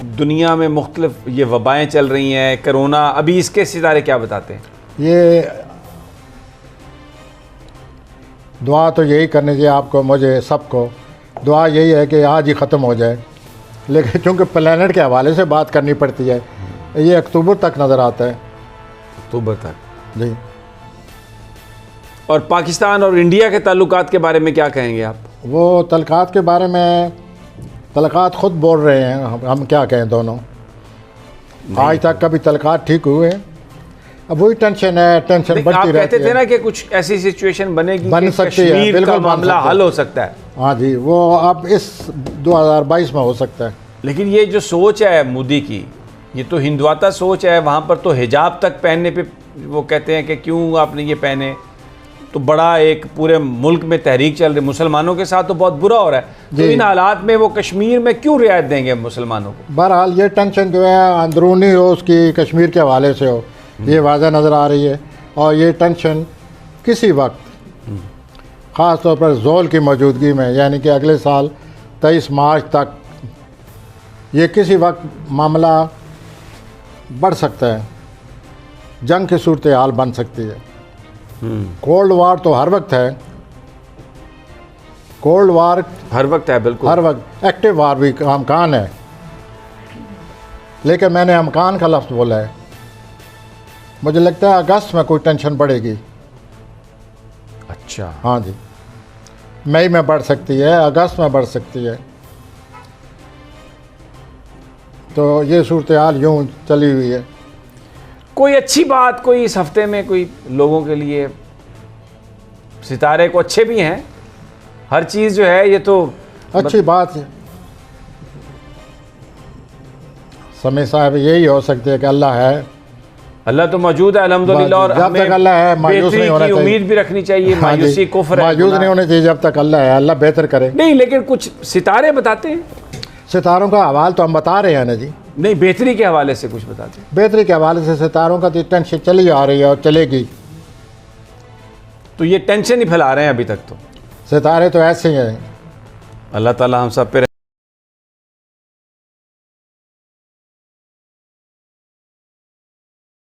दुनिया में मुख्तलिफ ये वबाएँ चल रही हैं, कोरोना, अभी इसके सितारे क्या बताते हैं? ये दुआ तो यही करनी चाहिए आपको, मुझे, सबको दुआ यही है कि आज ही ख़त्म हो जाए, लेकिन चूँकि प्लानट के हवाले से बात करनी पड़ती है, ये अक्टूबर तक नज़र आता है। अक्टूबर तक जी। और पाकिस्तान और इंडिया के ताल्लुकात के बारे में क्या कहेंगे आप? वो तलकात के बारे में, तलकात ख़ुद बोल रहे हैं, हम क्या कहें दोनों। आज तक कभी तलकात ठीक हुए हैं, अब वही टेंशन है, टेंशन बढ़ती रहती है। आप कहते थे ना कि कुछ ऐसी सिचुएशन बनेगी, बन सकती है, बिल्कुल मामला हल हो सकता है। हाँ जी, वो अब इस 2022 में हो सकता है। लेकिन ये जो सोच है मोदी की, ये तो हिंदुआता सोच है। वहाँ पर तो हिजाब तक पहनने पे वो कहते हैं कि क्यों आपने ये पहने, तो बड़ा एक पूरे मुल्क में तहरीक चल रही, मुसलमानों के साथ तो बहुत बुरा हो रहा है। तो इन हालात में वो कश्मीर में क्यों रियायत देंगे मुसलमानों को? बहरहाल ये टेंशन जो है अंदरूनी हो, उसकी कश्मीर के हवाले से हो, ये वाज़ह नज़र आ रही है। और ये टेंशन किसी वक्त, ख़ास तौर पर ज़ोल की मौजूदगी में, यानी कि अगले साल 23 मार्च तक ये किसी वक्त मामला बढ़ सकता है, जंग की सूरत हाल बन सकती है। कोल्ड वार तो हर वक्त है, कोल्ड वार हर वक्त है, बिल्कुल हर वक्त। एक्टिव वार भी अमकान है, लेकिन मैंने अमकान का लफ्ज़ बोला है। मुझे लगता है अगस्त में कोई टेंशन बढ़ेगी। अच्छा, हाँ जी, मई में बढ़ सकती है, अगस्त में बढ़ सकती है। तो ये सूरत हाल यूँ चली हुई है। कोई अच्छी बात, कोई इस हफ्ते में कोई लोगों के लिए, सितारे को अच्छे भी हैं, हर चीज़ जो है ये तो अच्छी बात है। समय साहब यही हो सकती है कि अल्लाह है, अल्लाह तो मौजूद है अल्हम्दुलिल्लाह, और जब तक अल्लाह है मायूस नहीं होना चाहिए, उम्मीद भी रखनी चाहिए। मायूसी कुफ्र है, मायूस नहीं होना चाहिए। जब तक अल्लाह है, अल्लाह बेहतर करे। नहीं, लेकिन कुछ सितारे बताते हैं, सितारों का हवाल तो हम बता रहे हैं ना जी। नहीं, बेहतरी के हवाले से कुछ बताते हैं। बेहतरी के हवाले से सितारों का तो टेंशन चली आ रही है और चलेगी। तो ये टेंशन ही फैला रहे हैं अभी तक तो सितारे तो ऐसे ही हैं। अल्लाह ताला हम सब पे